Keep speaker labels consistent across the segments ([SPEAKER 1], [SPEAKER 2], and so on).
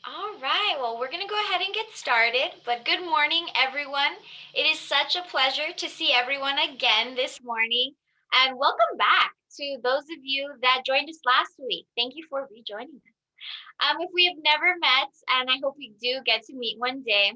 [SPEAKER 1] All right, well, we're going to go ahead and get started. But good morning, everyone. It is such a pleasure to see everyone again this morning. And welcome back to those of you that joined us last week. Thank you for rejoining us. If we have never met, and I hope we do get to meet one day,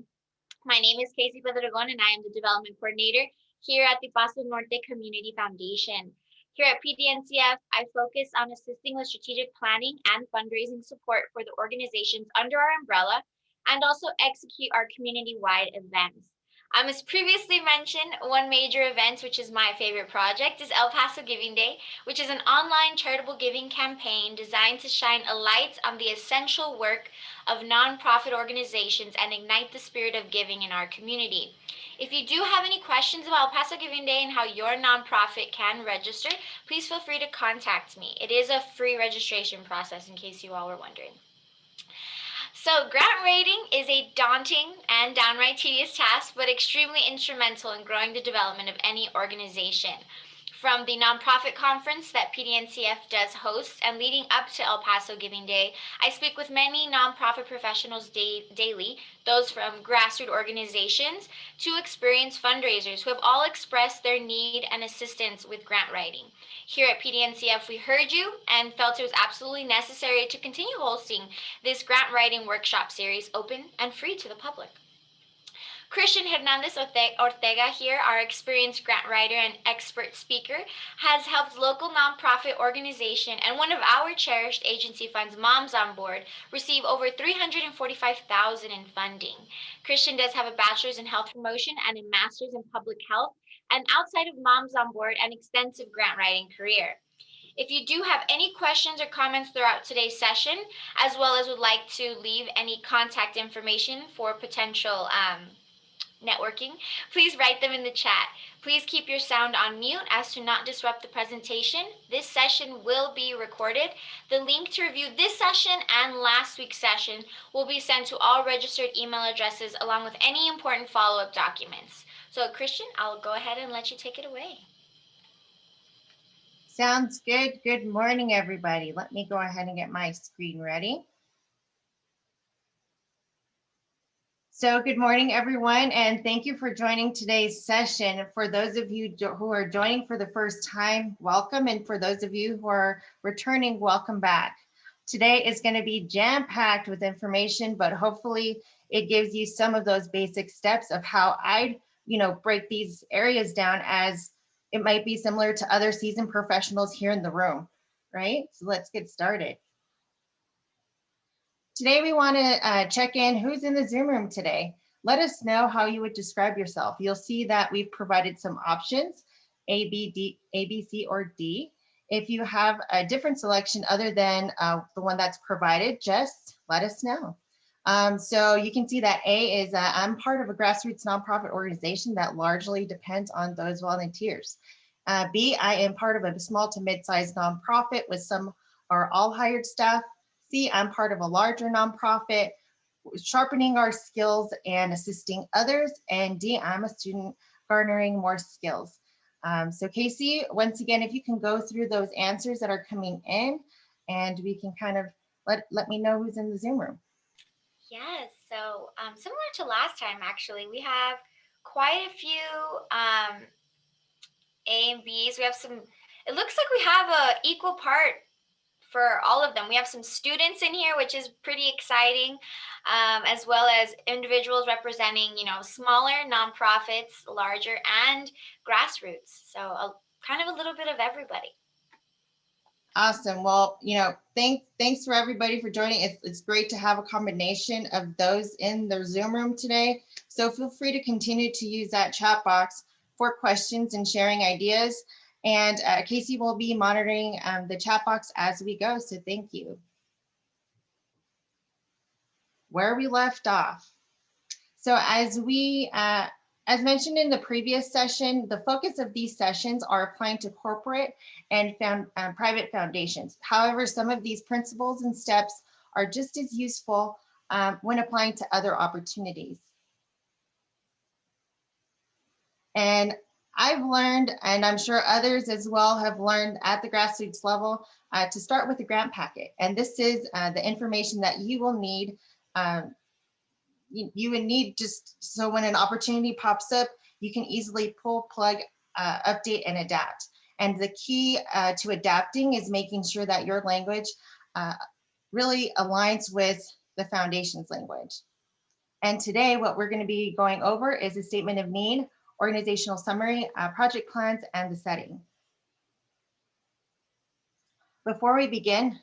[SPEAKER 1] my name is Casey Pedregon, and I am the development coordinator here at the Paso Norte Community Foundation. Here at PDNCF, I focus on assisting with strategic planning and fundraising support for the organizations under our umbrella and also execute our community wide events. As previously mentioned, one major event, which is my favorite project, is El Paso Giving Day, which is an online charitable giving campaign designed to shine a light on the essential work of nonprofit organizations and ignite the spirit of giving in our community. If you do have any questions about El Paso Giving Day and how your nonprofit can register, please feel free to contact me. It is a free registration process in case you all were wondering. So, grant writing is a daunting and downright tedious task, but extremely instrumental in growing the development of any organization. From the nonprofit conference that PDNCF does host and leading up to El Paso Giving Day, I speak with many nonprofit professionals daily, those from grassroots organizations to experienced fundraisers who have all expressed their need and assistance with grant writing. Here at PDNCF, we heard you and felt it was absolutely necessary to continue hosting this grant writing workshop series open and free to the public. Kristen Hernandez Ortega here, our experienced grant writer and expert speaker, has helped local nonprofit organization and one of our cherished agency funds, Moms on Board, receive over $345,000 in funding. Kristen does have a bachelor's in health promotion and a master's in public health, and outside of Moms on Board, an extensive grant writing career. If you do have any questions or comments throughout today's session, as well as would like to leave any contact information for potential networking, please write them in the chat. Please keep your sound on mute as to not disrupt the presentation. This session will be recorded. The link to review this session and last week's session will be sent to all registered email addresses along with any important follow-up documents. So, Kristen, I'll go ahead and let you take it away.
[SPEAKER 2] Sounds good. Good morning, everybody. Let me go ahead and get my screen ready. So good morning, everyone, and thank you for joining today's session. For those of you who are joining for the first time, welcome, and for those of you who are returning, welcome back. Today is going to be jam-packed with information, but hopefully it gives you some of those basic steps of how I, break these areas down, as it might be similar to other seasoned professionals here in the room, right? So let's get started. Today we want to check in who's in the Zoom room today. Let us know how you would describe yourself. You'll see that we've provided some options, A, B, C, or D. If you have a different selection other than the one that's provided, just let us know. So you can see that A is I'm part of a grassroots nonprofit organization that largely depends on those volunteers. B, I am part of a small to mid-sized nonprofit with some or all hired staff. C, I'm part of a larger nonprofit, sharpening our skills and assisting others. And D, I'm a student garnering more skills. So Casey, once again, if you can go through those answers that are coming in, and we can kind of let me know who's in the Zoom room.
[SPEAKER 1] Yes, so similar to last time, actually, we have quite a few A and Bs. We have some, it looks like we have a equal part for all of them. We have some students in here, which is pretty exciting, as well as individuals representing, smaller nonprofits, larger, and grassroots. So kind of a little bit of everybody.
[SPEAKER 2] Awesome. Well, thanks for everybody for joining. It's great to have a combination of those in the Zoom room today. So feel free to continue to use that chat box for questions and sharing ideas. And Casey will be monitoring the chat box as we go. So thank you. Where we left off. So as mentioned in the previous session, the focus of these sessions are applying to corporate and private foundations. However, some of these principles and steps are just as useful when applying to other opportunities. And I've learned, and I'm sure others as well have learned at the grassroots level, to start with the grant packet. And this is the information that you will need Um, you would need just, so when an opportunity pops up, you can easily pull, plug, update, and adapt. And the key to adapting is making sure that your language uh, really aligns with the foundation's language. And today, what we're going to be going over is a statement of need, organizational summary, project plans, and the setting. Before we begin,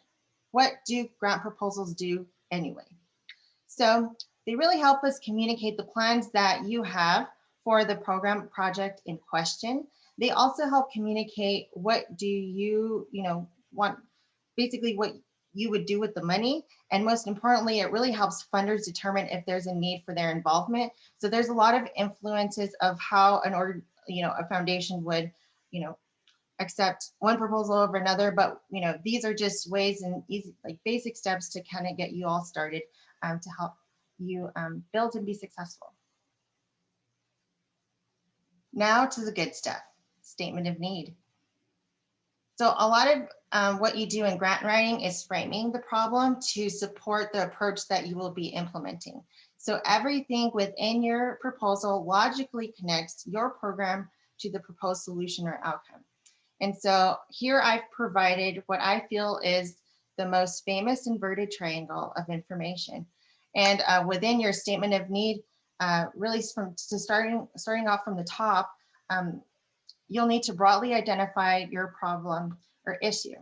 [SPEAKER 2] what do grant proposals do anyway? So they really help us communicate the plans that you have for the program project in question. They also help communicate what do want, basically what you would do with the money. And most importantly, it really helps funders determine if there's a need for their involvement. So there's a lot of influences of how a foundation would, you know, accept one proposal over another, but these are just ways and easy, like basic steps to kind of get you all started to help you build and be successful. Now to the good stuff, statement of need. So a lot of what you do in grant writing is framing the problem to support the approach that you will be implementing. So everything within your proposal logically connects your program to the proposed solution or outcome. And so here I've provided what I feel is the most famous inverted triangle of information. And within your statement of need, really starting off from the top, you'll need to broadly identify your problem or issue.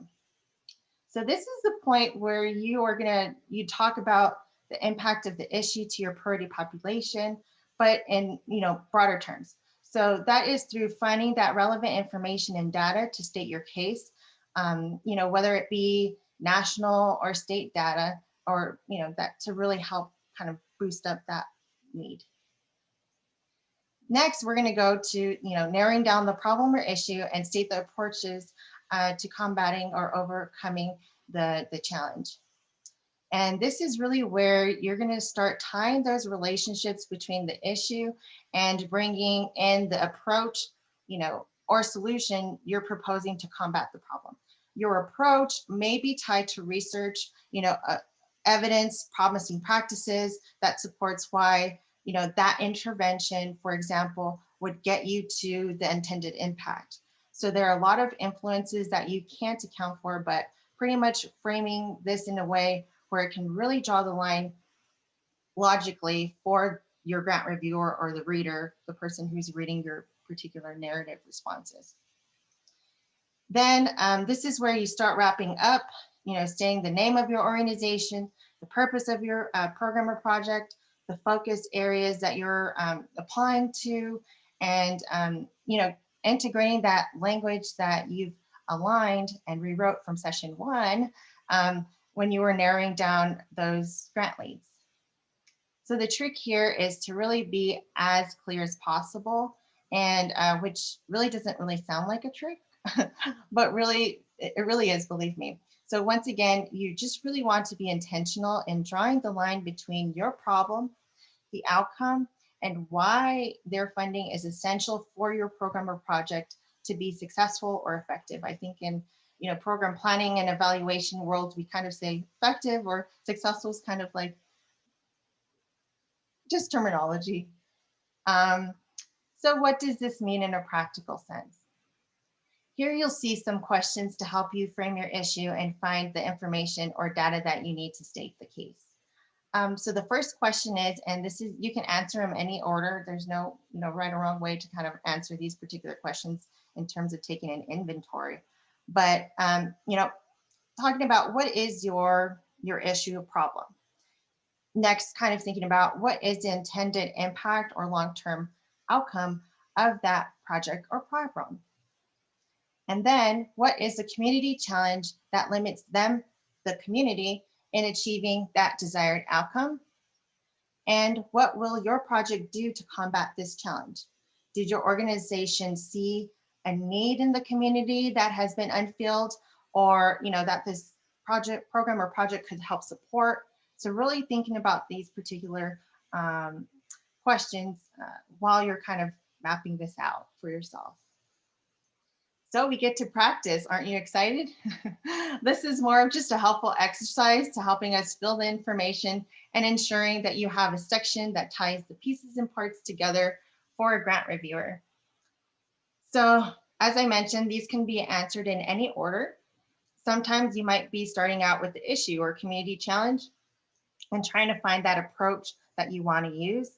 [SPEAKER 2] So this is the point where you talk about the impact of the issue to your priority population, but in broader terms. So that is through finding that relevant information and data to state your case, whether it be national or state data, or that to really help kind of boost up that need. Next, we're going to go to narrowing down the problem or issue and state the approaches to combating or overcoming the challenge. And this is really where you're going to start tying those relationships between the issue and bringing in the approach, or solution you're proposing to combat the problem. Your approach may be tied to research, evidence, promising practices that supports why, that intervention, for example, would get you to the intended impact. So there are a lot of influences that you can't account for, but pretty much framing this in a way where it can really draw the line logically for your grant reviewer or the reader, the person who's reading your particular narrative responses. Then this is where you start wrapping up, saying the name of your organization, the purpose of your program or project, the focus areas that you're applying to, and integrating that language that you've aligned and rewrote from session 1 when you were narrowing down those grant leads. So the trick here is to really be as clear as possible, and which really doesn't really sound like a trick, but really, it really is, believe me. So once again, you just really want to be intentional in drawing the line between your problem, the outcome, and why their funding is essential for your program or project to be successful or effective. I think in program planning and evaluation world, we kind of say effective or successful is kind of like just terminology. So what does this mean in a practical sense? Here you'll see some questions to help you frame your issue and find the information or data that you need to state the case. So the first question is, and this is, you can answer them any order. There's no right or wrong way to kind of answer these particular questions in terms of taking an inventory. But talking about what is your issue or problem. Next, kind of thinking about what is the intended impact or long-term outcome of that project or problem. And then what is the community challenge that limits them, the community, in achieving that desired outcome? And what will your project do to combat this challenge? Did your organization see a need in the community that has been unfilled, or that this program or project could help support? So really thinking about these particular questions while you're kind of mapping this out for yourself. So we get to practice. Aren't you excited? This is more of just a helpful exercise to helping us fill the information and ensuring that you have a section that ties the pieces and parts together for a grant reviewer. So as I mentioned, these can be answered in any order. Sometimes you might be starting out with the issue or community challenge and trying to find that approach that you want to use.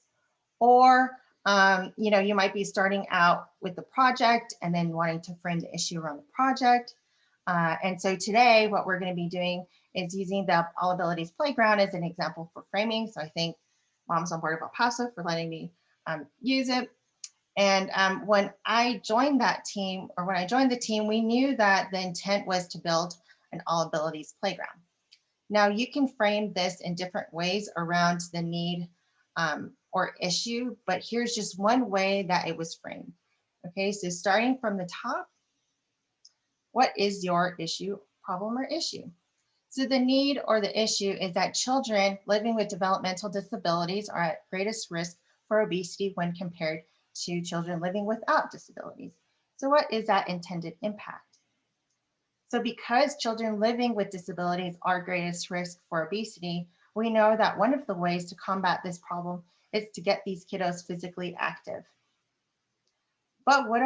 [SPEAKER 2] Or you might be starting out with the project and then wanting to frame the issue around the project. And so today, what we're going to be doing is using the All Abilities Playground as an example for framing. So I thank Moms on Board of El Paso for letting me use it. And when I joined that team, or when I joined the team, we knew that the intent was to build an All Abilities Playground. Now you can frame this in different ways around the need or issue, but here's just one way that it was framed. Okay, so starting from the top, what is your issue, problem, or issue? So the need or the issue is that children living with developmental disabilities are at greatest risk for obesity when compared to children living without disabilities. So what is that intended impact? So because children living with disabilities are greatest risk for obesity, we know that one of the ways to combat this problem is to get these kiddos physically active. But what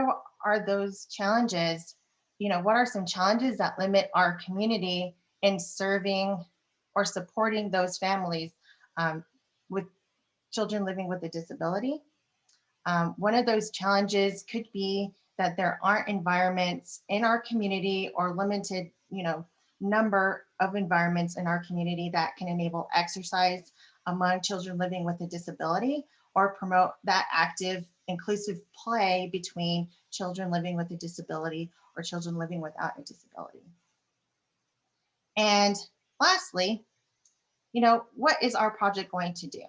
[SPEAKER 2] are those challenges? What are some challenges that limit our community in serving or supporting those families with children living with a disability? One of those challenges could be that there aren't environments in our community or limited, number of environments in our community that can enable exercise among children living with a disability or promote that active, inclusive play between children living with a disability or children living without a disability. And lastly, what is our project going to do?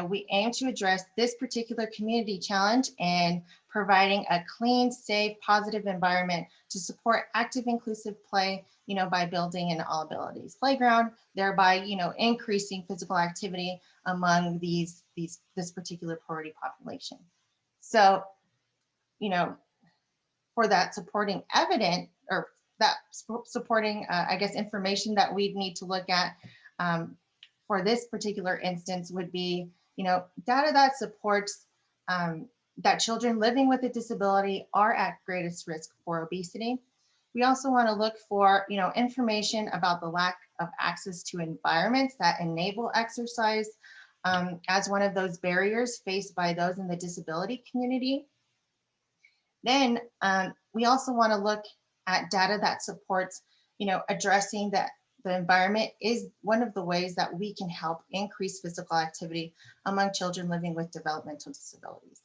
[SPEAKER 2] We aim to address this particular community challenge and providing a clean, safe, positive environment to support active, inclusive play, by building an all abilities playground, thereby, increasing physical activity among this particular priority population. So, for that supporting evidence or that supporting, information that we'd need to look at for this particular instance would be, data that supports that children living with a disability are at greatest risk for obesity. We also want to look for, information about the lack of access to environments that enable exercise as one of those barriers faced by those in the disability community. Then we also want to look at data that supports, addressing that the environment is one of the ways that we can help increase physical activity among children living with developmental disabilities.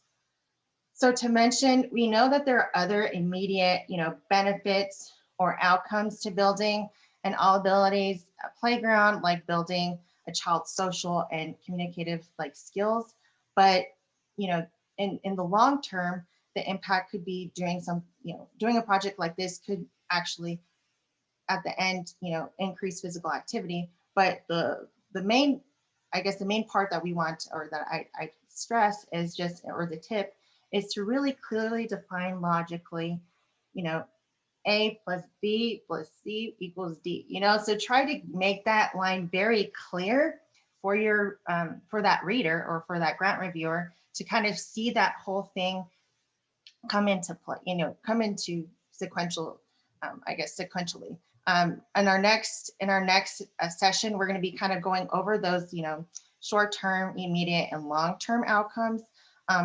[SPEAKER 2] So to mention, we know that there are other immediate, benefits or outcomes to building an all abilities playground, like building a child's social and communicative skills. But, in the long term, the impact could be doing a project like this could actually at the end, increase physical activity. But the main, the main part that we want, or that I stress is just, or the tip is to really clearly define logically, A plus B plus C equals D, so try to make that line very clear for for that reader or for that grant reviewer to kind of see that whole thing come into play, come into sequential, sequentially. In our next session, we're going to be kind of going over those, short-term, immediate, and long-term outcomes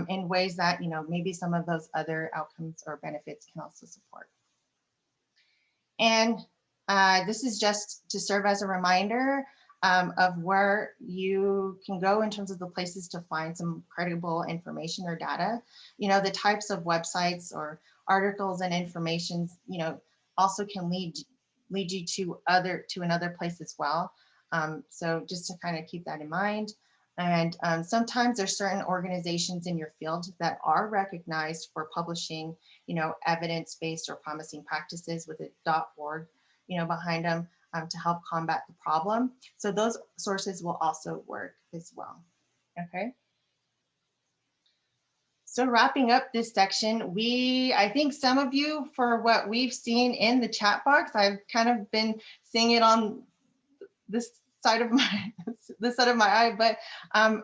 [SPEAKER 2] in ways that, maybe some of those other outcomes or benefits can also support. And this is just to serve as a reminder of where you can go in terms of the places to find some credible information or data. The types of websites or articles and information, also can lead you to another place as well. So just to kind of keep that in mind. And sometimes there's certain organizations in your field that are recognized for publishing, evidence-based or promising practices with a .org, behind them to help combat the problem. So those sources will also work as well. Okay. So wrapping up this section, I think some of you, for what we've seen in the chat box, I've kind of been seeing it on this side of my this side of my eye, but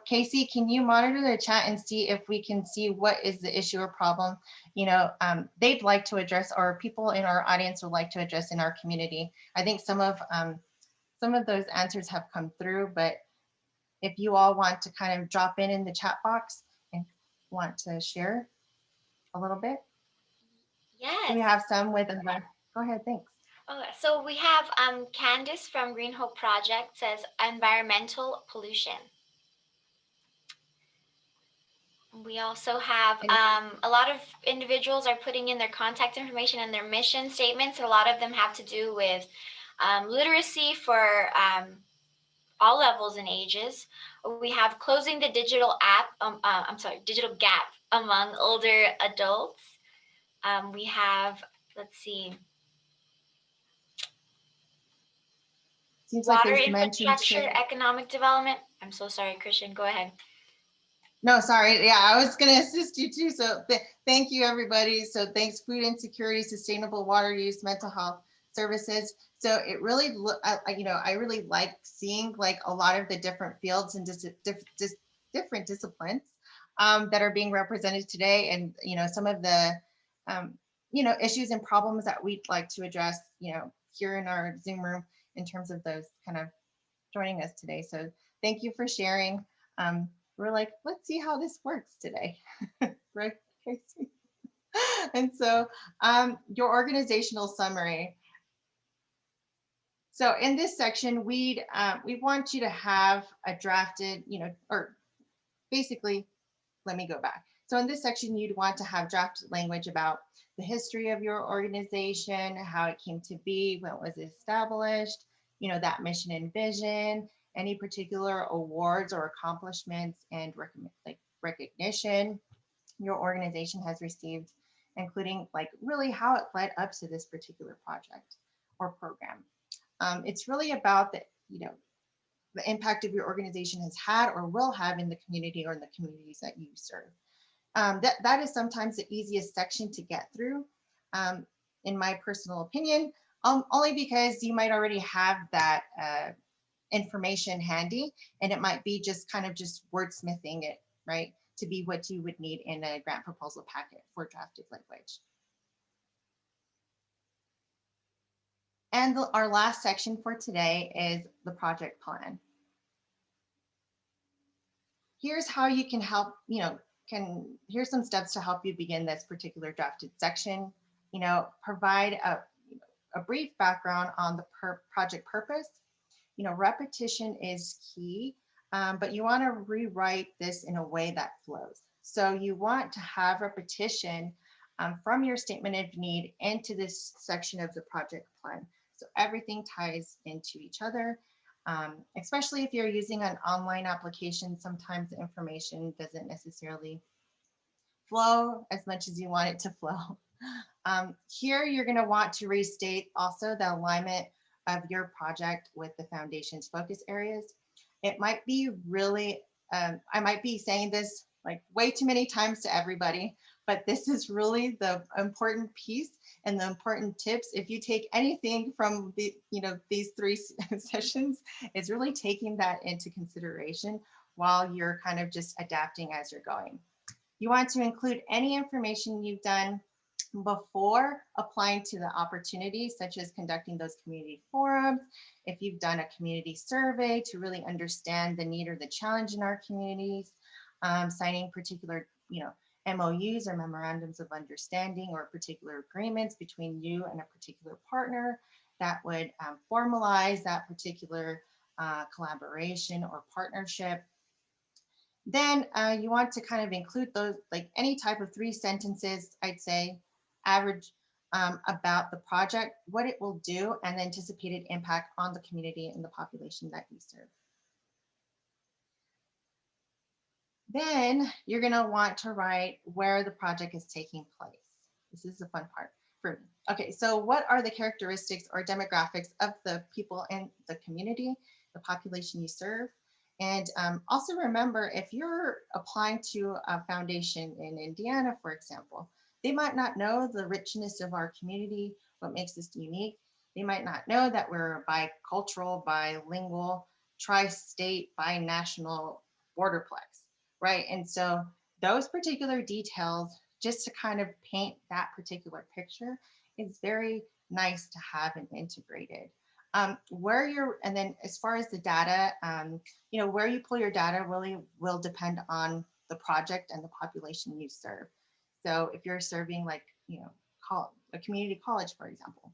[SPEAKER 2] Casey, can you monitor the chat and see if we can see what is the issue or problem, they'd like to address, or people in our audience would like to address in our community? I think some of those answers have come through, but if you all want to kind of drop in the chat box and want to share a little bit. So
[SPEAKER 1] Yes.
[SPEAKER 2] we have some with, go ahead, thanks.
[SPEAKER 1] Oh, so we have Candice from Green Hope Project says environmental pollution. We also have a lot of individuals are putting in their contact information and their mission statements. A lot of them have to do with literacy for all levels and ages. We have closing the digital gap among older adults. We have, let's see,
[SPEAKER 2] Seems like
[SPEAKER 1] water
[SPEAKER 2] there's mention
[SPEAKER 1] infrastructure,
[SPEAKER 2] to,
[SPEAKER 1] economic development. I'm so sorry, Christian, go ahead.
[SPEAKER 2] no, sorry. Yeah, I was going to assist you too. So thank you, everybody. So thanks, food insecurity, sustainable water use, mental health services. So it really, I really like seeing like a lot of the different fields and different disciplines that are being represented today. And, some of the, issues and problems that we'd like to address, here in our Zoom room in terms of those kind of joining us today. So thank you for sharing. We're like, let's see how this works today, right, Casey? And so your organizational summary. So in this section, we want you to have a drafted, or basically, let me go back. So in this section, you'd want to have drafted language about the history of your organization, how it came to be, when it was established, that mission and vision, any particular awards or accomplishments and recognition your organization has received, including like really how it led up to this particular project or program. It's really about the impact of your organization has had or will have in the community or in the communities that you serve. That is sometimes the easiest section to get through, in my personal opinion, only because you might already have that information handy, and it might be just kind of just wordsmithing it, right, to be what you would need in a grant proposal packet for drafted language. And our last section for today is the project plan. Here's how you can help, here's some steps to help you begin this particular drafted section. Provide a brief background on the project purpose. Repetition is key, but you want to rewrite this in a way that flows. So you want to have repetition from your statement of need into this section of the project plan. So everything ties into each other, especially if you're using an online application. Sometimes the information doesn't necessarily flow as much as you want it to flow. Here, you're going to want to restate also the alignment of your project with the foundation's focus areas. It might be really, I might be saying this like way too many times to everybody, but this is really the important piece and the important tips. If you take anything from these three sessions, it's really taking that into consideration while you're kind of just adapting as you're going. You want to include any information you've done before applying to the opportunities, such as conducting those community forums, if you've done a community survey to really understand the need or the challenge in our communities, signing particular, MOUs or memorandums of understanding or particular agreements between you and a particular partner that would formalize that particular collaboration or partnership. Then you want to kind of include those, like any type of 3 sentences, I'd say, average, about the project, what it will do, and the anticipated impact on the community and the population that you serve. Then you're going to want to write where the project is taking place. This is the fun part for me. Okay, so what are the characteristics or demographics of the people in the community, the population you serve? And also remember, if you're applying to a foundation in Indiana, for example, they might not know the richness of our community, what makes us unique. They might not know that we're bicultural, bilingual, tri-state, bi-national borderplex, right? And so those particular details, just to kind of paint that particular picture, is very nice to have and integrated. Where you're, and then as far as the data, where you pull your data really will depend on the project and the population you serve. So if you're serving like, a community college, for example,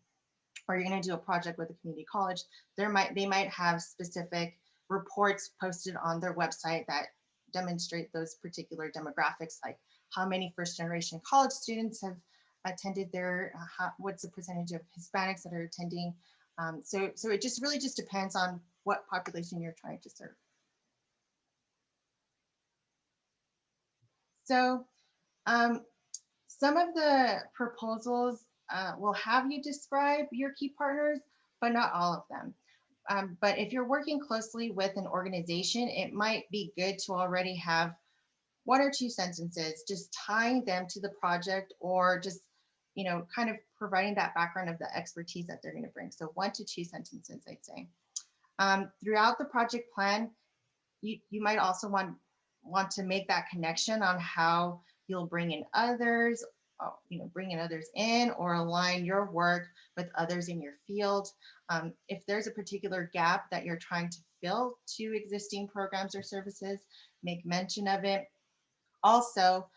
[SPEAKER 2] or you're going to do a project with a community college, they might have specific reports posted on their website that demonstrate those particular demographics, like how many first generation college students have attended there, what's the percentage of Hispanics that are attending. So it just really just depends on what population you're trying to serve. So um, some of the proposals will have you describe your key partners, but not all of them. But if you're working closely with an organization, it might be good to already have one or two sentences just tying them to the project, or just, kind of providing that background of the expertise that they're going to bring. So 1 to 2 sentences, I'd say. Throughout the project plan, you might also want to make that connection on how you'll bring in others, bring in others in, or align your work with others in your field. If there's a particular gap that you're trying to fill to existing programs or services, make mention of it. Also,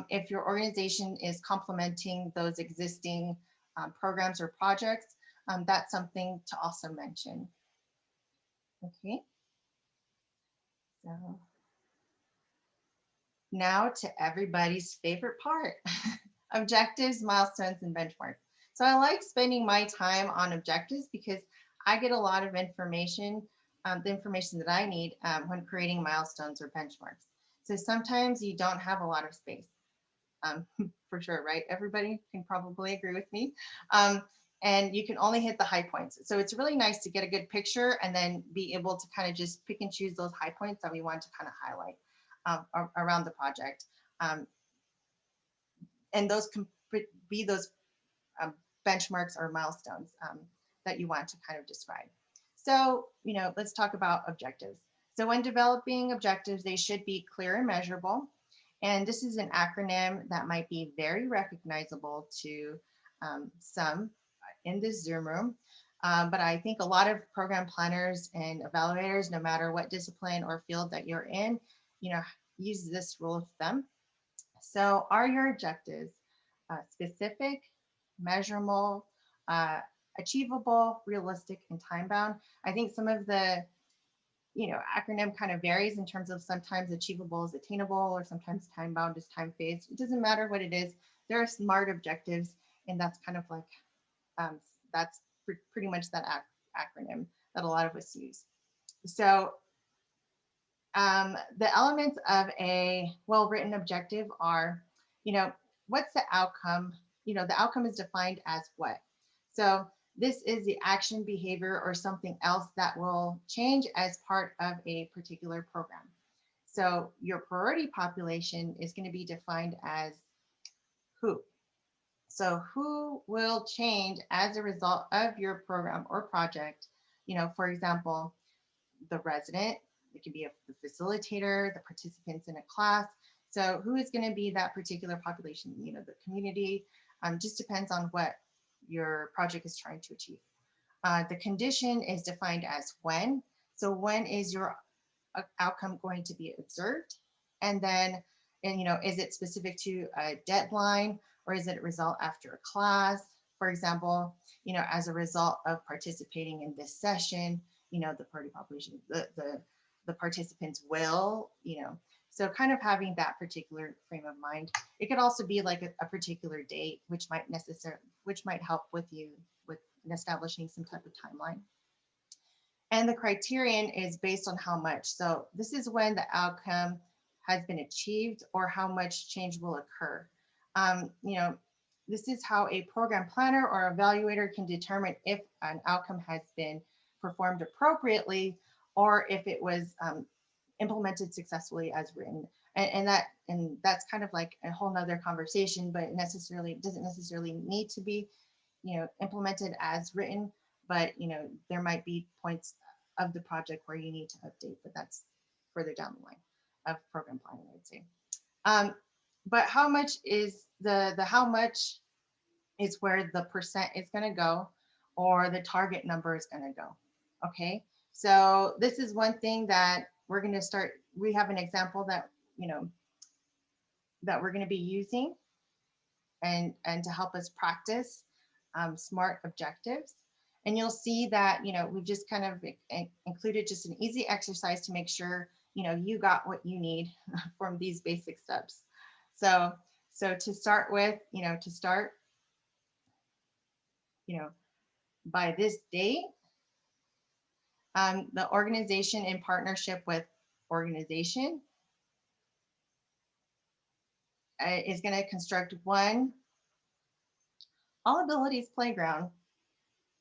[SPEAKER 2] if your organization is complementing those existing programs or projects, that's something to also mention. Okay, so now to everybody's favorite part, objectives, milestones, and benchmarks. So I like spending my time on objectives because I get a lot of information, the information that I need when creating milestones or benchmarks. So sometimes you don't have a lot of space, for sure, right? Everybody can probably agree with me. Um, and you can only hit the high points. So it's really nice to get a good picture and then be able to kind of just pick and choose those high points that we want to kind of highlight around the project. Um, and those can be those um, benchmarks or milestones that you want to kind of describe. So, let's talk about objectives. So when developing objectives, they should be clear and measurable. And this is an acronym that might be very recognizable to some in this Zoom room. But I think a lot of program planners and evaluators, no matter what discipline or field that you're in, use this rule of thumb. So are your objectives specific, measurable, uh, achievable, realistic, and time bound? I think some of the acronym kind of varies in terms of sometimes achievable is attainable, or sometimes time bound is time phased. It doesn't matter what it is. There are SMART objectives, and that's kind of like that's pretty much that acronym that a lot of us use. So the elements of a well-written objective are, what's the outcome? The outcome is defined as what? So this is the action, behavior, or something else that will change as part of a particular program. So your priority population is going to be defined as who. So who will change as a result of your program or project? For example, the resident, it could be the facilitator, the participants in a class. So who is going to be that particular population? The community, just depends on what your project is trying to achieve. The condition is defined as when. So when is your outcome going to be observed? And then, is it specific to a deadline, or is it a result after a class? For example, as a result of participating in this session, the party population, the participants will, so kind of having that particular frame of mind. It could also be like a particular date, which might help with you with establishing some type of timeline. And the criterion is based on how much. So this is when the outcome has been achieved or how much change will occur. This is how a program planner or evaluator can determine if an outcome has been performed appropriately, or if it was implemented successfully as written. And that's kind of like a whole nother conversation, but it doesn't necessarily need to be, implemented as written, but there might be points of the project where you need to update, but that's further down the line of program planning, I'd say. um, but how much is the how much is where the percent is going to go, or the target number is going to go. Okay, so this is one thing that we're going to start. We have an example that that we're going to be using, and to help us practice smart objectives. And you'll see that we've just kind of included just an easy exercise to make sure you got what you need from these basic steps. So to start with, you know by this date, the organization in partnership with organization is going to construct one all abilities playground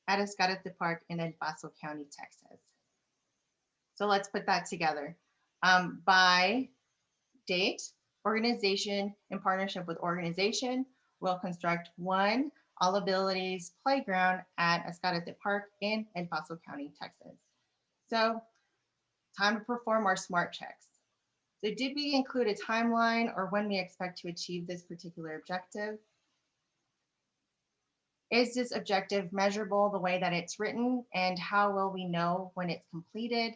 [SPEAKER 2] at Escalante Park in El Paso County, Texas. So let's put that together. By date, organization in partnership with organization will construct one all abilities playground at Escalante Park in El Paso County, Texas. So time to perform our SMART checks. So did we include a timeline or when we expect to achieve this particular objective? Is this objective measurable the way that it's written, and how will we know when it's completed?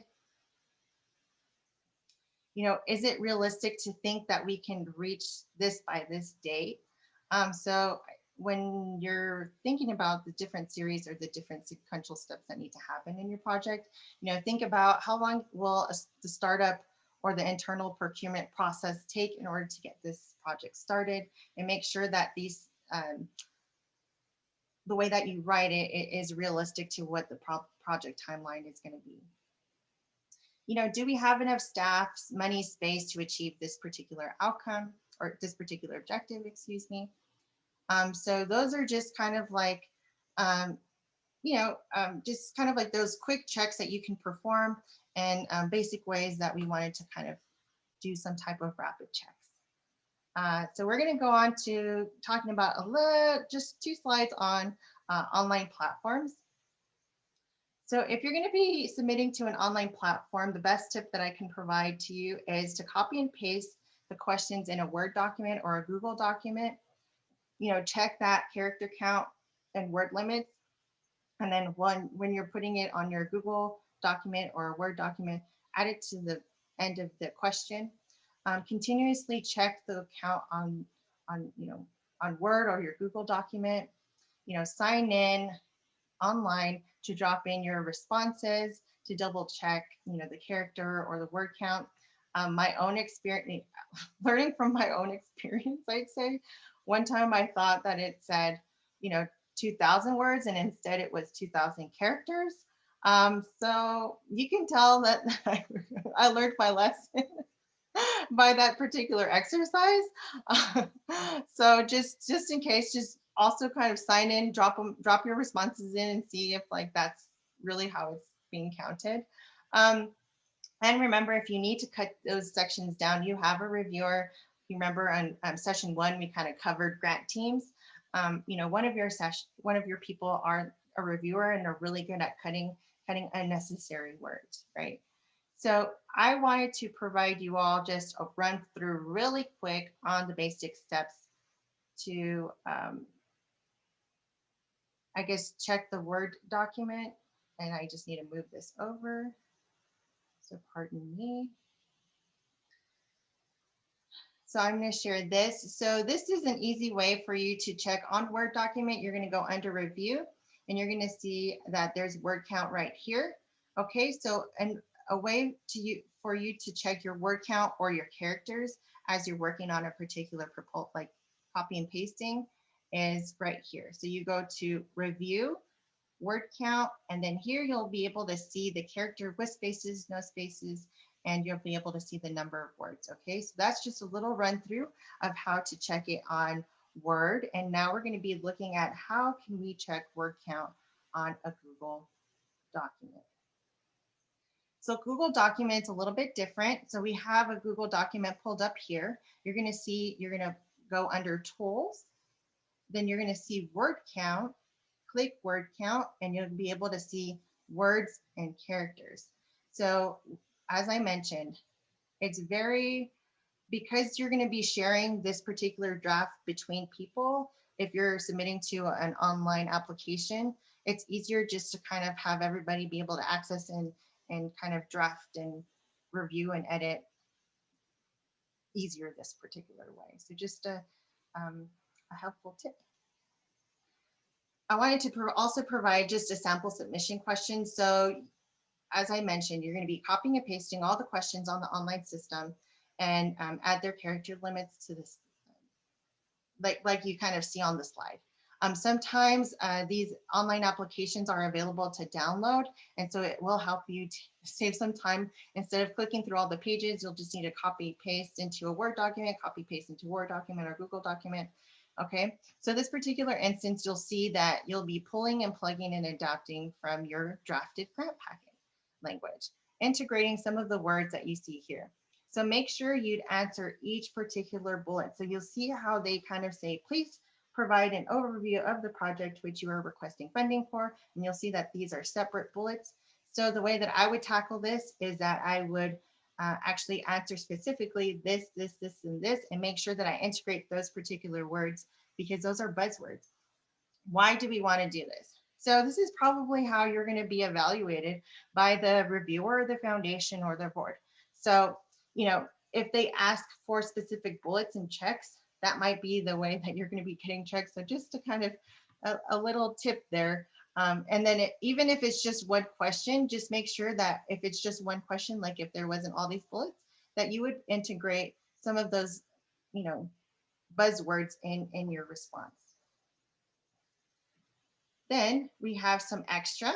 [SPEAKER 2] Is it realistic to think that we can reach this by this date? So when you're thinking about the different series or the different sequential steps that need to happen in your project, think about how long will the startup or the internal procurement process take in order to get this project started, and make sure that these the way that you write it is realistic to what the project timeline is going to be. Do we have enough staff, money, space to achieve this particular outcome, or this particular objective, excuse me? So those are just kind of like, just kind of like those quick checks that you can perform, and basic ways that we wanted to kind of do some type of rapid checks. So we're going to go on to talking about just 2 slides on online platforms. So if you're going to be submitting to an online platform, the best tip that I can provide to you is to copy and paste the questions in a Word document or a Google document. Check that character count and word limits. And then when you're putting it on your Google document or a Word document, add it to the end of the question. Continuously check the count on Word or your Google document. Sign in online to drop in your responses to double check, the character or the word count. My own experience, learning from my own experience, I'd say, one time I thought that it said, 2,000 words, and instead it was 2,000 characters. So you can tell that I learned my lesson by that particular exercise. So just in case, just also kind of sign in, drop your responses in, and see if like that's really how it's being counted. And remember, if you need to cut those sections down, you have a reviewer. You remember on session 1, we kind of covered grant teams. One of your people are a reviewer, and they're really good at cutting unnecessary words, right? So I wanted to provide you all just a run through really quick on the basic steps to, I guess, check the Word document. And I just need to move this over. So pardon me. So I'm going to share this. So this is an easy way for you to check on Word document. You're going to go under review, and you're going to see that there's word count right here. Okay, so a way for you to check your word count or your characters as you're working on a particular like copy and pasting is right here. So you go to review, word count, and then here you'll be able to see the character with spaces, no spaces, and you'll be able to see the number of words. Okay, so that's just a little run through of how to check it on Word. And now we're going to be looking at how can we check word count on a Google document. So Google Documents a little bit different. So we have a Google document pulled up here. You're going to see, you're going to go under tools, then you're going to see word count, click word count, and you'll be able to see words and characters. So as I mentioned, it's very, because you're going to be sharing this particular draft between people, if you're submitting to an online application, it's easier just to kind of have everybody be able to access and kind of draft and review and edit easier this particular way. So just a helpful tip. I wanted to also provide just a sample submission question. So as I mentioned, you're going to be copying and pasting all the questions on the online system and add their character limits to this, like you kind of see on the slide. Sometimes these online applications are available to download, and so it will help you to save some time. Instead of clicking through all the pages, you'll just need to copy paste into a Word document, copy paste into Word document or Google document. Okay, so this particular instance, you'll see that you'll be pulling and plugging and adapting from your drafted grant packet language, integrating some of the words that you see here. So make sure you'd answer each particular bullet. So you'll see how they kind of say, please provide an overview of the project which you are requesting funding for. And you'll see that these are separate bullets. So the way that I would tackle this is that I would actually answer specifically this, and this, and make sure that I integrate those particular words because those are buzzwords. Why do we want to do this? So this is probably how you're going to be evaluated by the reviewer, the foundation, or the board. So, if they ask for specific bullets and checks, that might be the way that you're going to be getting checks. So just to kind of a little tip there. And then even if it's just one question, just make sure that if it's just one question, like if there wasn't all these bullets, that you would integrate some of those, buzzwords in your response. Then we have some extra.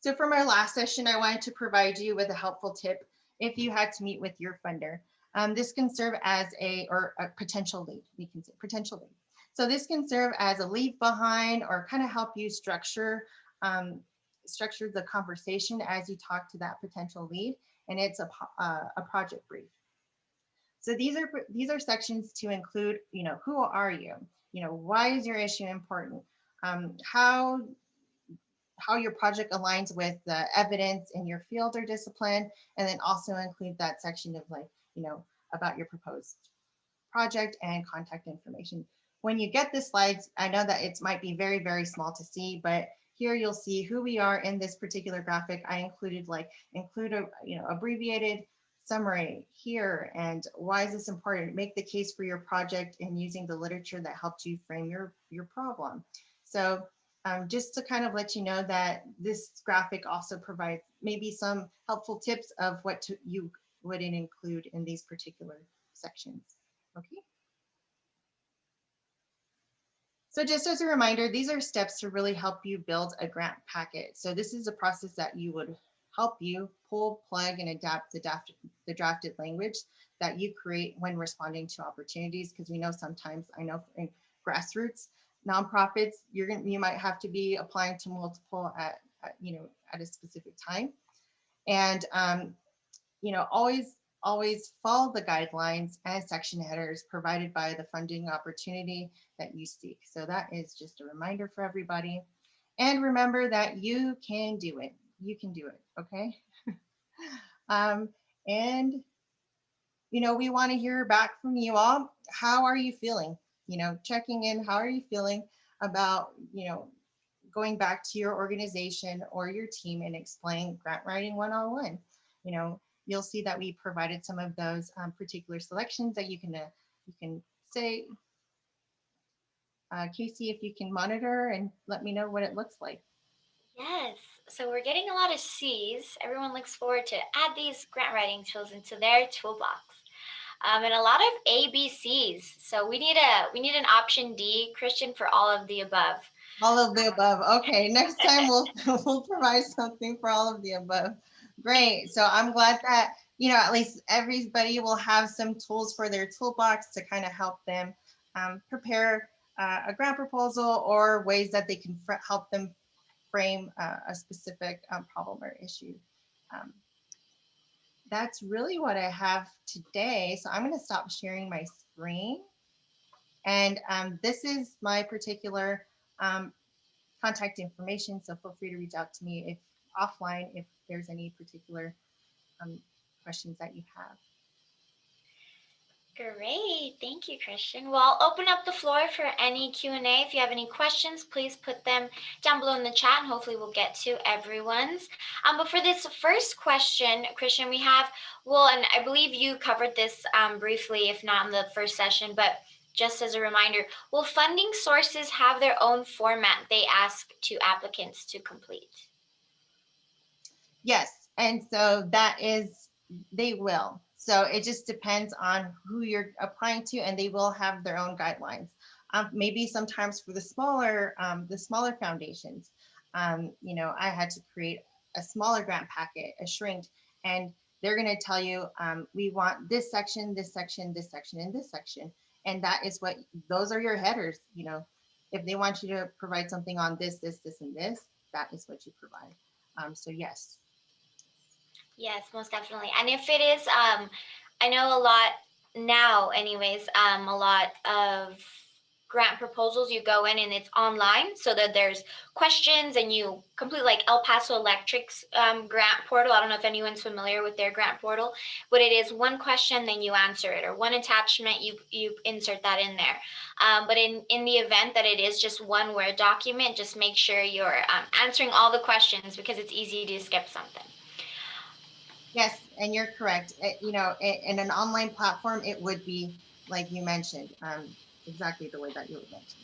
[SPEAKER 2] So from our last session, I wanted to provide you with a helpful tip if you had to meet with your funder. This can serve as a potential lead. We can say potential lead. So this can serve as a leave behind or kind of help you structure the conversation as you talk to that potential lead. And it's a project brief. So these are sections to include, who are you? Why is your issue important? How your project aligns with the evidence in your field or discipline, and then also include that section of about your proposed project and contact information. When you get the slides, I know that it might be very, very small to see, but here you'll see who we are in this particular graphic. I included include a abbreviated summary here, and why is this important? Make the case for your project and using the literature that helped you frame your problem. So just to kind of let you know that this graphic also provides maybe some helpful tips of what you wouldn't include in these particular sections. Okay. So just as a reminder, these are steps to really help you build a grant packet. So this is a process that you would help you pull, plug, and adapt the drafted language that you create when responding to opportunities. Because we know sometimes, I know in grassroots nonprofits, you might have to be applying to multiple at a specific time, and always follow the guidelines and section headers provided by the funding opportunity that you seek. So that is just a reminder for everybody. And remember that you can do it. You can do it, okay? And, we want to hear back from you all. How are you feeling? Checking in, how are you feeling about, going back to your organization or your team and explain grant writing 101? You'll see that we provided some of those particular selections that you can say. Casey, if you can monitor and let me know what it looks like.
[SPEAKER 1] Yes, so we're getting a lot of C's. Everyone looks forward to add these grant writing tools into their toolbox. And a lot of ABCs. So we need an option D, Christian, for all of the above.
[SPEAKER 2] All of the above. Okay, next time we'll provide something for all of the above. Great. So I'm glad that at least everybody will have some tools for their toolbox to kind of help them prepare a grant proposal or ways that they can help them frame a specific problem or issue. um, that's really what I have today. So I'm going to stop sharing my screen. And this is my particular um, contact information. So feel free to reach out to me if offline, if there's any particular um, questions that you have.
[SPEAKER 1] Great. Thank you, Christian. Well, I'll open up the floor for any Q&A. If you have any questions, please put them down below in the chat, and hopefully we'll get to everyone's. But for this first question, Christian, we have, well, and I believe you covered this briefly, if not in the first session, but just as a reminder, will funding sources have their own format they ask to applicants to complete?
[SPEAKER 2] Yes, and so that is, they will. So it just depends on who you're applying to, and they will have their own guidelines. Maybe sometimes for the smaller foundations, I had to create a smaller grant packet, a shrink, and they're going to tell you, we want this section, this section, this section, and this section, and that is what, those are your headers. If they want you to provide something on this, this, this, and this, that is what you provide. So yes.
[SPEAKER 1] Yes, most definitely. And if it is, I know a lot now, anyways, a lot of grant proposals, you go in and it's online, so that there's questions and you complete like El Paso Electric's grant portal. I don't know if anyone's familiar with their grant portal, but it is one question, then you answer it, or one attachment, you insert that in there. But in the event that it is just one Word document, just make sure you're answering all the questions, because it's easy to skip something.
[SPEAKER 2] Yes, and you're correct. In an online platform, it would be like you mentioned, exactly the way that you would mention.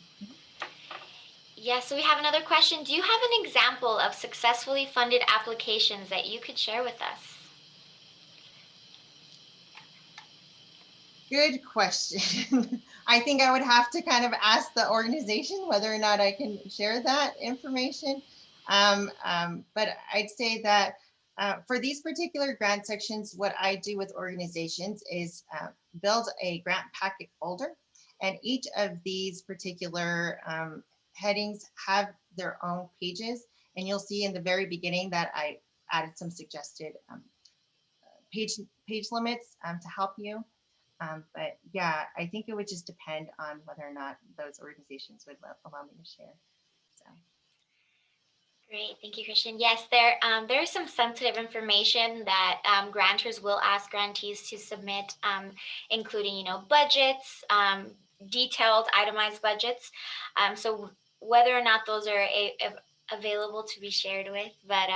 [SPEAKER 1] Yes, so we have another question. Do you have an example of successfully funded applications that you could share with us?
[SPEAKER 2] Good question. I think I would have to kind of ask the organization whether or not I can share that information. But I'd say that for these particular grant sections, what I do with organizations is build a grant packet folder, and each of these particular headings have their own pages. And you'll see in the very beginning that I added some suggested page limits to help you. But yeah, I think it would just depend on whether or not those organizations would allow me to share. So.
[SPEAKER 1] Great, thank you, Christian. Yes, there's some sensitive information that grantors will ask grantees to submit, including, budgets, detailed, itemized budgets. So whether or not those are available to be shared with, but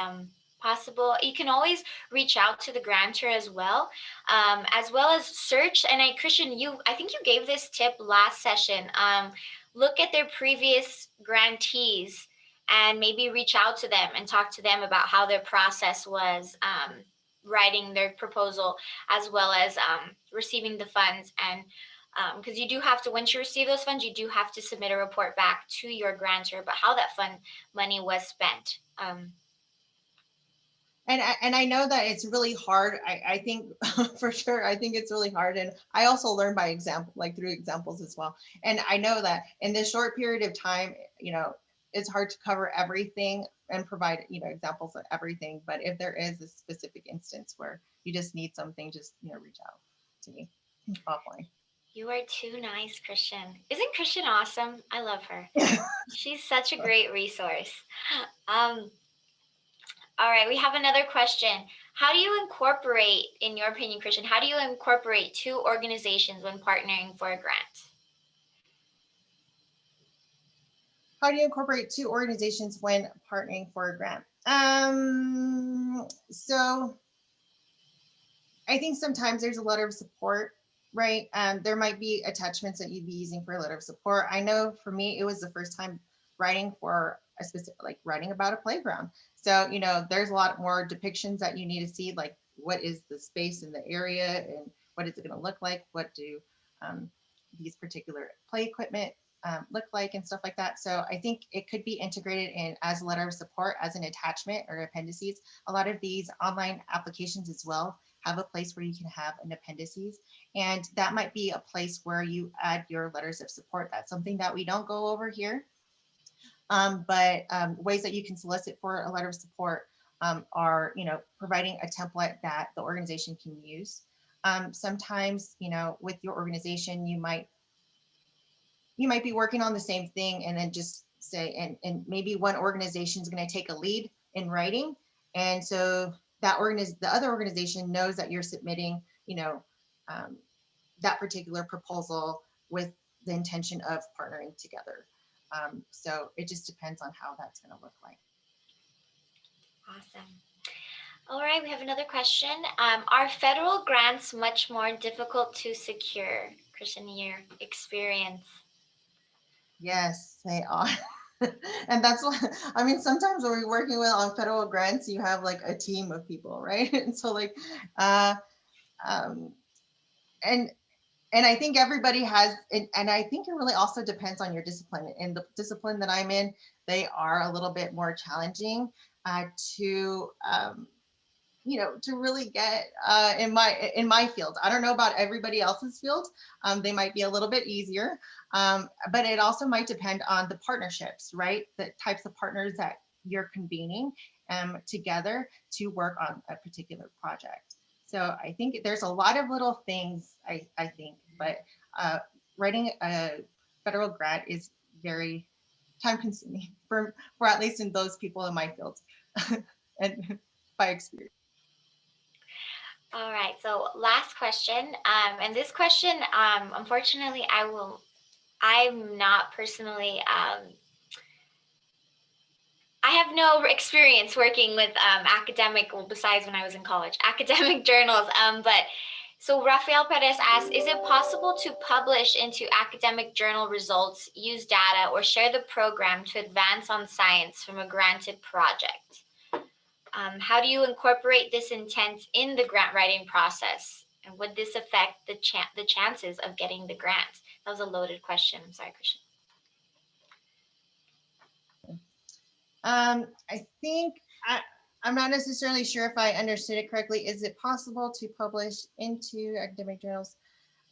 [SPEAKER 1] possible, you can always reach out to the grantor as well as search. And Christian, I think you gave this tip last session. Look at their previous grantees and maybe reach out to them and talk to them about how their process was writing their proposal, as well as receiving the funds. And because you do have to, once you receive those funds, you do have to submit a report back to your grantor about how that fund money was spent.
[SPEAKER 2] And I know that it's really hard. I think for sure, I think it's really hard. And I also learn by example, like through examples as well. And I know that in this short period of time, it's hard to cover everything and provide, examples of everything. But if there is a specific instance where you just need something, just, reach out to me offline.
[SPEAKER 1] You are too nice, Christian. Isn't Christian awesome? I love her. She's such a great resource. Um, All right, we have another question. How do you incorporate, in your opinion, Christian, how do you incorporate two organizations when partnering for a grant?
[SPEAKER 2] How do you incorporate two organizations when partnering for a grant? So I think sometimes there's a letter of support, right? There might be attachments that you'd be using for a letter of support. I know for me, it was the first time writing for a specific, like writing about a playground. So, there's a lot more depictions that you need to see, like what is the space in the area and what is it going to look like? What do these particular play equipment look like and stuff like that. So I think it could be integrated in as a letter of support, as an attachment or appendices. A lot of these online applications as well have a place where you can have an appendices, and that might be a place where you add your letters of support. That's something that we don't go over here, but ways that you can solicit for a letter of support. are, providing a template that the organization can use. Sometimes, with your organization, you might be working on the same thing and then just say, and maybe one organization is going to take a lead in writing. And so the other organization knows that you're submitting, um, that particular proposal with the intention of partnering together. So it just depends on how that's going to look like.
[SPEAKER 1] Awesome. All right, we have another question. Are federal grants much more difficult to secure? Christian, in your experience.
[SPEAKER 2] Yes, they are. And that's why, I mean, sometimes when we're working with on federal grants, you have like a team of people, right? And so like, uh, um, and I think everybody has, and I think it really also depends on your discipline. In the discipline that I'm in, they are a little bit more challenging to to really get in my field. I don't know about everybody else's field. They might be a little bit easier, but it also might depend on the partnerships, right? The types of partners that you're convening together to work on a particular project. So I think there's a lot of little things, I think, but uh, writing a federal grant is very time consuming for at least in those people in my field and by experience.
[SPEAKER 1] All right, so last question. And this question, unfortunately, I'm not personally, I have no experience working with academic, well, besides when I was in college, academic journals. But so Rafael Perez asks, is it possible to publish into academic journal results, use data, or share the program to advance on science from a granted project? How do you incorporate this intent in the grant writing process? And would this affect the chances of getting the grant? That was a loaded question. I'm sorry, Christian.
[SPEAKER 2] I think I'm not necessarily sure if I understood it correctly. Is it possible to publish into academic journals?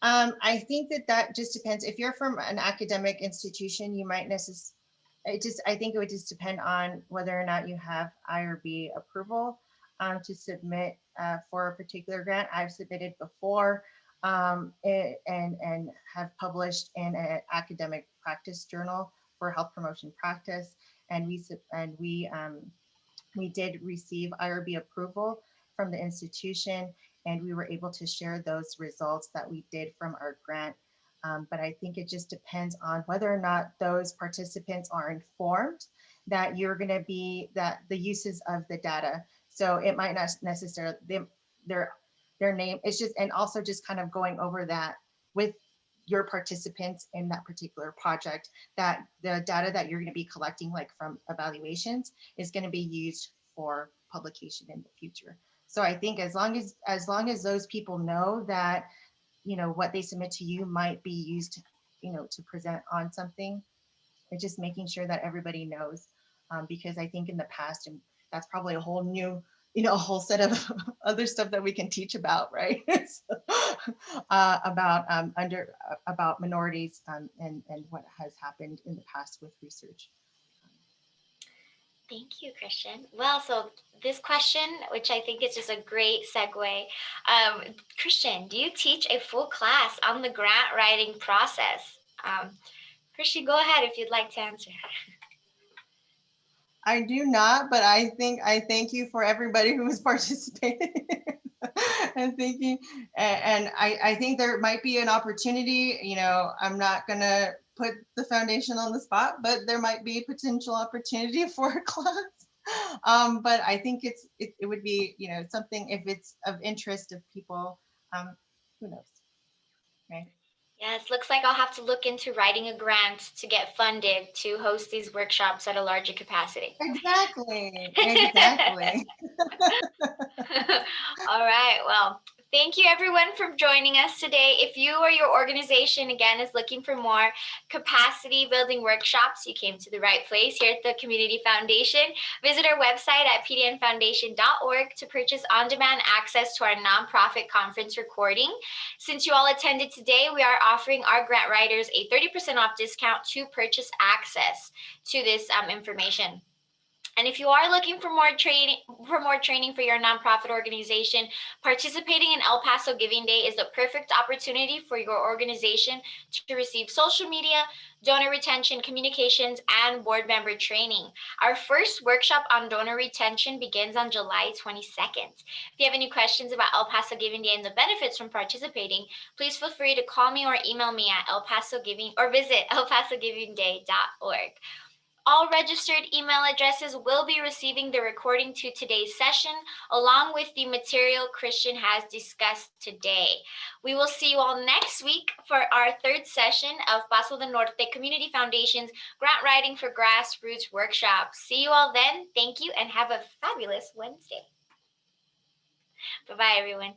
[SPEAKER 2] I think that just depends. If you're from an academic institution, you might necessarily, I think it would just depend on whether or not you have IRB approval to submit for a particular grant. I've submitted before and have published in an academic practice journal for health promotion practice, and we did receive IRB approval from the institution, and we were able to share those results that we did from our grant. But I think it just depends on whether or not those participants are informed that you're going to be that the uses of the data. So it might not necessarily their their name. It's just, and also just kind of going over that with your participants in that particular project, that the data that you're going to be collecting, like from evaluations, is going to be used for publication in the future. So I think as long as those people know that what they submit to you might be used to present on something, it's just making sure that everybody knows, because I think in the past, and that's probably a whole new a whole set of other stuff that we can teach about, right? So, about minorities, and what has happened in the past with research.
[SPEAKER 1] Thank you, Christian. Well, so this question, which I think is just a great segue, Christian, do you teach a full class on the grant writing process? Christian, go ahead if you'd like to answer.
[SPEAKER 2] I do not, but I thank you for everybody who has participated and thinking, and I think there might be an opportunity. I'm not gonna put the foundation on the spot, but there might be potential opportunity for a class. But I think it would be something, if it's of interest of people. Who knows, right?
[SPEAKER 1] Yes, looks like I'll have to look into writing a grant to get funded to host these workshops at a larger capacity.
[SPEAKER 2] Exactly, exactly.
[SPEAKER 1] All right. Well, thank you everyone for joining us today. If you or your organization again is looking for more capacity building workshops, you came to the right place here at the Community Foundation. Visit our website at pdnfoundation.org to purchase on-demand access to our nonprofit conference recording. Since you all attended today, we are offering our grant writers a 30% off discount to purchase access to this information. And if you are looking for more training for your nonprofit organization, participating in El Paso Giving Day is the perfect opportunity for your organization to receive social media, donor retention, communications, and board member training. Our first workshop on donor retention begins on July 22nd. If you have any questions about El Paso Giving Day and the benefits from participating, please feel free to call me or email me at El Paso Giving or visit elpasogivingday.org. All registered email addresses will be receiving the recording to today's session, along with the material Christian has discussed today. We will see you all next week for our third session of Paso del Norte Community Foundation's Grant Writing for Grassroots workshop. See you all then. Thank you and have a fabulous Wednesday. Bye-bye, everyone.